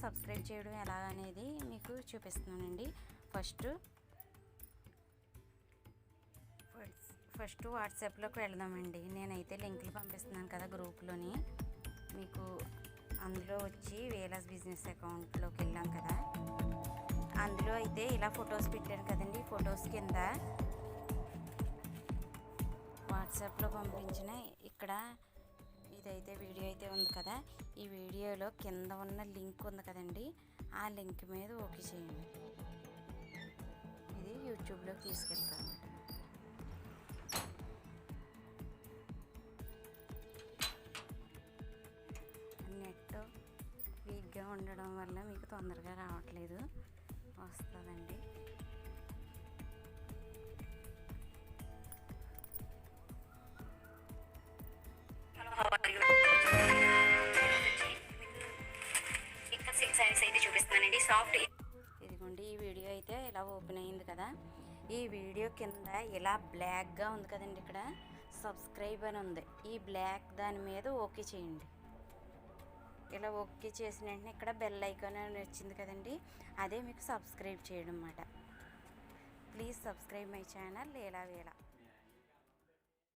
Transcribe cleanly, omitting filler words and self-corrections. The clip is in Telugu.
సబ్స్క్రైబ్ చేయడం ఎలా అనేది మీకు చూపిస్తున్నానండి. ఫస్ట్ వాట్సాప్లోకి వెళదామండి. నేనైతే లింకులు పంపిస్తున్నాను కదా గ్రూప్లోని, మీకు అందులో వచ్చి వేలాస్ బిజినెస్ అకౌంట్లోకి వెళ్ళాం కదా, అందులో అయితే ఇలా ఫొటోస్ పెట్టాను కదండి. ఫొటోస్ కింద వాట్సాప్లో పంపించిన ఇక్కడ ఇదైతే వీడియో అయితే ఉంది కదా, ఈ వీడియోలో కింద ఉన్న లింక్ ఉంది కదండి, ఆ లింక్ మీద ఓకే చేయండి. ఇది యూట్యూబ్లోకి తీసుకెళ్తాను. నెట్ వీక్గా ఉండడం వల్ల మీకు తొందరగా రావట్లేదు, వస్తుందండి. ఇదిగోండి, ఈ వీడియో అయితే ఇలా ఓపెన్ అయింది కదా. ఈ వీడియో కింద ఇలా బ్లాక్గా ఉంది కదండి, ఇక్కడ సబ్స్క్రైబ్ అని ఉంది. ఈ బ్లాక్ దాని మీద ఓకే చేయండి. ఇలా ఓకే చేసిన వెంటనే ఇక్కడ బెల్ ఐకాన్ అని వచ్చింది కదండి, అదే మీకు సబ్స్క్రైబ్ చేయడం అన్నమాట. ప్లీజ్ సబ్స్క్రైబ్ మై ఛానల్ లీలా వేలా.